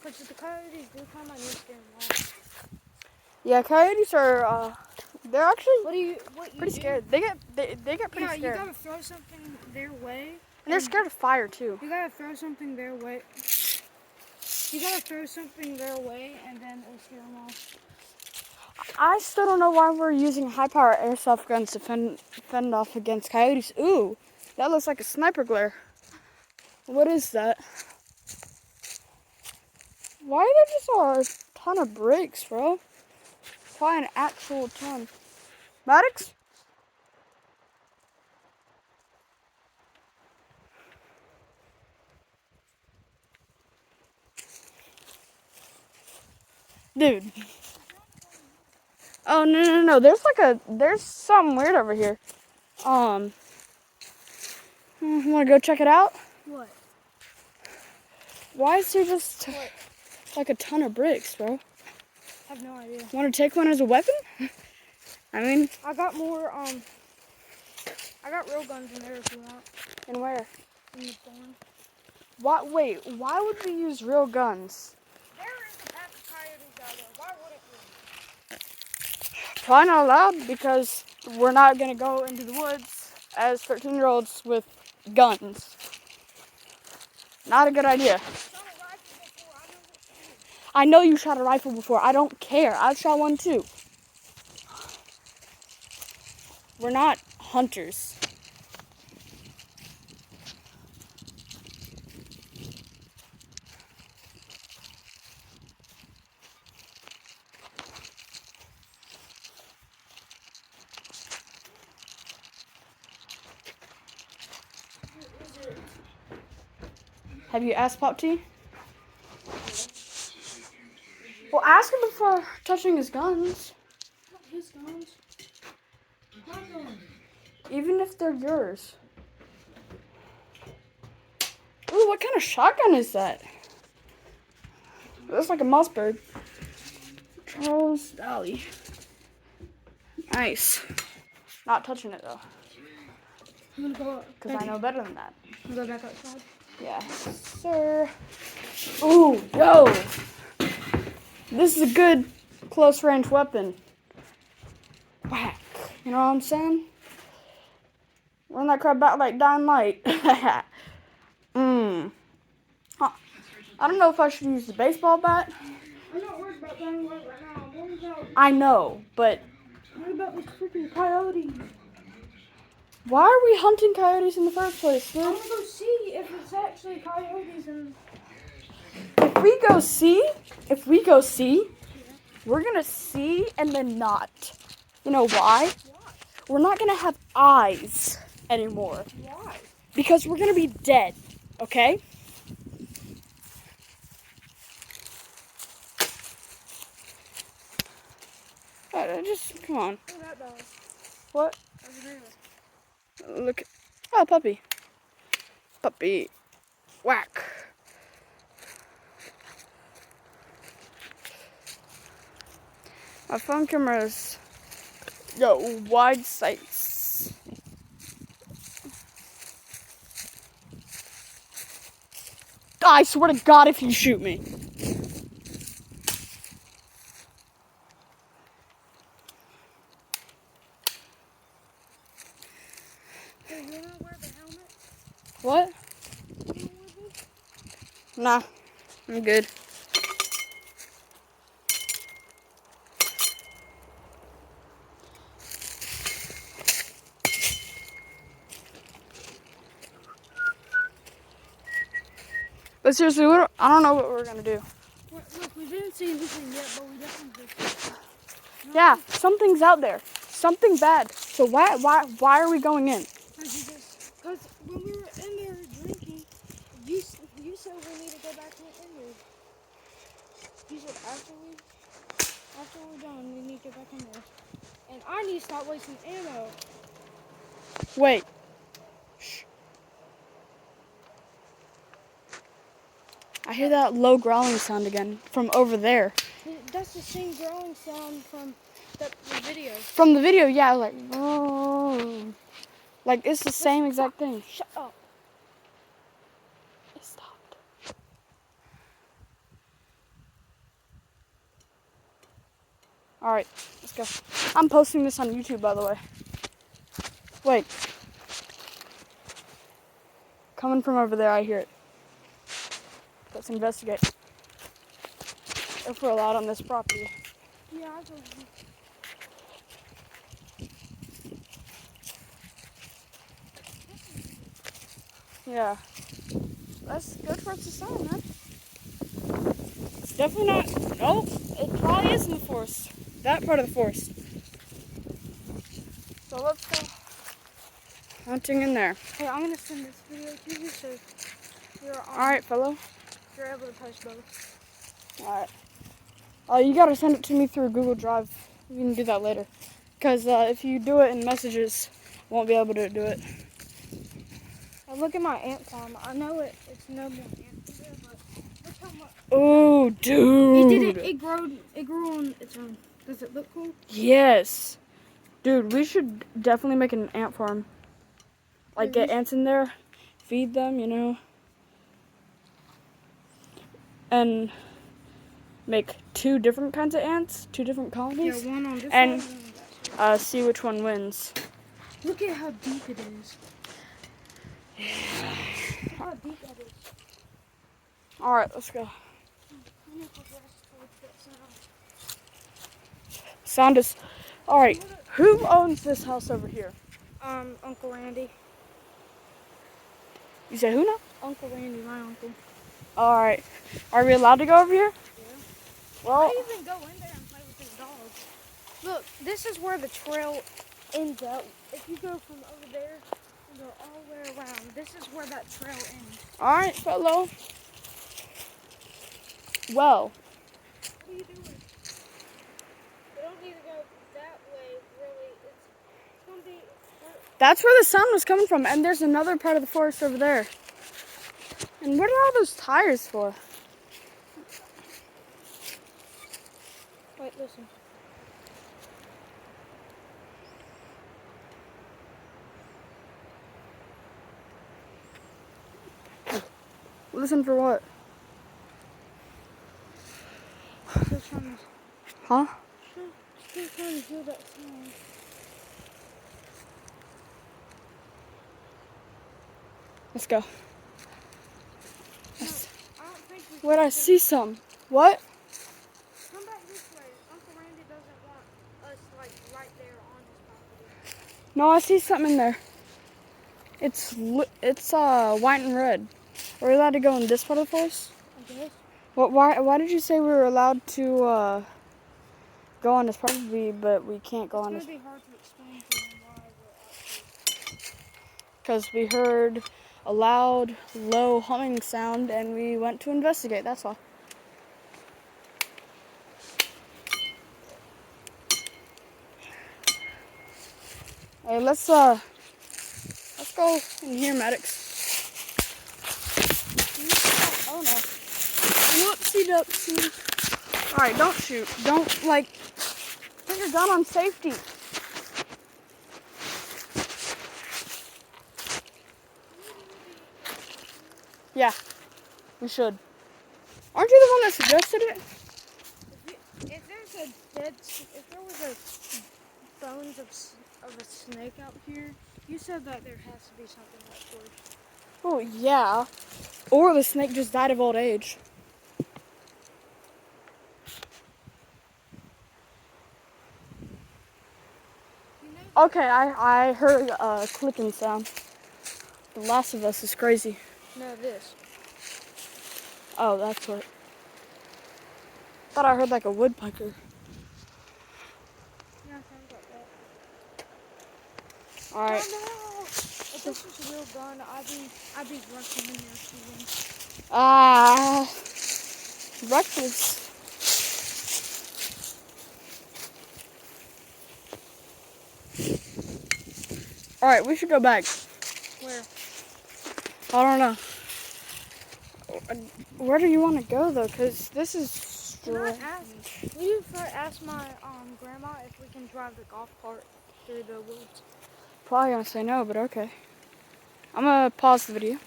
But the coyotes do come, I need to scare them off. Yeah, coyotes are, they're actually What you pretty do? scared. They get pretty scared. Yeah, you gotta throw something their way. And they're scared of fire, too. You gotta throw something their way. You gotta throw something their way, and then it'll scare them off. I still don't know why we're using high-power airsoft guns to fend off against coyotes. Ooh, that looks like a sniper glare. What is that? Why are there just a ton of bricks, bro? Why an actual ton? Maddox? Dude. Oh, no. There's something weird over here. Want to go check it out? What? Why is there just What? like a ton of bricks, bro? I have no idea. Want to take one as a weapon? I mean, I got more, I got real guns in there if you want. and where? In the barn. Wait, why would we use real guns? There is a pack of coyotes out there. Why wouldn't we? Probably not allowed because we're not going to go into the woods as 13-year-olds with guns. Not a good idea. I know you shot a rifle before. I don't care. I shot one too. We're not hunters. Have you asked Pop T? Well, ask him before touching his guns. Not his guns. My guns. Even if they're yours. Ooh, what kind of shotgun is that? It looks like a Mossberg. Charles Daly. Nice. Not touching it though. I'm gonna go. Because I know better than that. I'm gonna go back outside. Yeah, sir. Ooh, yo. This is a good close range weapon. Whack. You know what I'm saying? Run that crap back like dynamite. I don't know if I should use the baseball bat. I'm not worried about dynamite right now. I'm worried about. I know, but What about these freaking coyotes? why are we hunting coyotes in the first place, I dude? wanna go see if it's actually coyotes and. If we go see, we're gonna see and then not. You know why? Why? We're not gonna have eyes anymore. Why? Because we're gonna be dead, okay? Just, come on. Look at that dog. What? That's a neighbor. Look. Oh, puppy. Puppy. Whack. My phone camera's got wide sights. I swear to God if you shoot me. Hey, you wanna wear the helmet? What? You wanna wear this? Nah, I'm good. But seriously, I don't know what we're gonna do. Look, we didn't see anything yet, but we definitely did. Yeah, something's out there. Something bad. So why are we going in? Because when we were in there drinking, you said we need to go back in there. You said after we're done, we need to get back in there. And I need to stop wasting ammo. Wait. Shh. I hear that low growling sound again from over there. That's the same growling sound from the video. From the video, yeah, like, oh. Like, it's the same exact thing. Shut up. It stopped. Alright, let's go. I'm posting this on YouTube, by the way. Wait. Coming from over there, I hear it. Let's investigate. If we're allowed on this property. Yeah, I'll go with you. Yeah. That's good for us to sound, man. It's definitely not. Nope. It probably is in the forest. That part of the forest. So let's go hunting in there. Hey, I'm gonna send this video to you so Alright, fellow. you're able to post both. Alright. You gotta send it to me through Google Drive. You can do that later. Because if you do it in messages, I won't be able to do it. Now look at my ant farm. I know it's no more ants there, but look how much. Oh, dude. It grew on its own. Does it look cool? Yes. Dude, we should definitely make an ant farm. Like, get ants in there, feed them, you know. And make 2 different kinds of ants, 2 different colonies. Yeah, one on this and side and one on that side. see which one wins. Look at how deep it is. Look how deep that is. Alright, let's go. Sound is... Alright, who owns this house over here? Uncle Randy. You said who now? Uncle Randy, my uncle. Alright. Are we allowed to go over here? Yeah. Well, I even go in there and play with his dogs. Look, this is where the trail ends up. If you go from over there and go all the way around, this is where that trail ends. alright, fellow. Well, What are you doing? We don't need to go that way, really. It's going to be... that's where the sound was coming from. And there's another part of the forest over there. And what are all those tires for? Wait, listen. Listen for what? Still trying Huh? to hear that sound. Let's go. No, I don't think we Wait, I see some. What? Come back this way. Uncle Randy doesn't want us, like, right there on his property. No, I see something in there. It's white and red. Are we allowed to go in this part of the forest? I guess. What? Why did you say we were allowed to go on this property, but we can't go on It's this? going to be hard to explain to them why we're actually... Because we heard a loud, low humming sound, and we went to investigate. That's all. Hey, let's go in here, Maddox. Oh no. Whoopsie doopsie. Alright, don't shoot. Don't, like, put your gun on safety. Yeah, we should. Aren't you the one that suggested it? If there was a bones of a snake out here, you said that there has to be something that force. Oh, yeah. Or the snake just died of old age. Okay, I heard a clicking sound. The Last of Us is crazy. No, this. Oh, that's what. Thought I heard like a woodpecker. Yeah, sounds like that. Alright. Oh, no! If this was a real gun, I'd be rushing in there shooting. Breakfast. Alright, we should go back. Where? I don't know. Where do you want to go though? Because this is Can I strange. ask? Will you ask my grandma if we can drive the golf cart through the woods? Probably gonna say no, but okay. I'm gonna pause the video.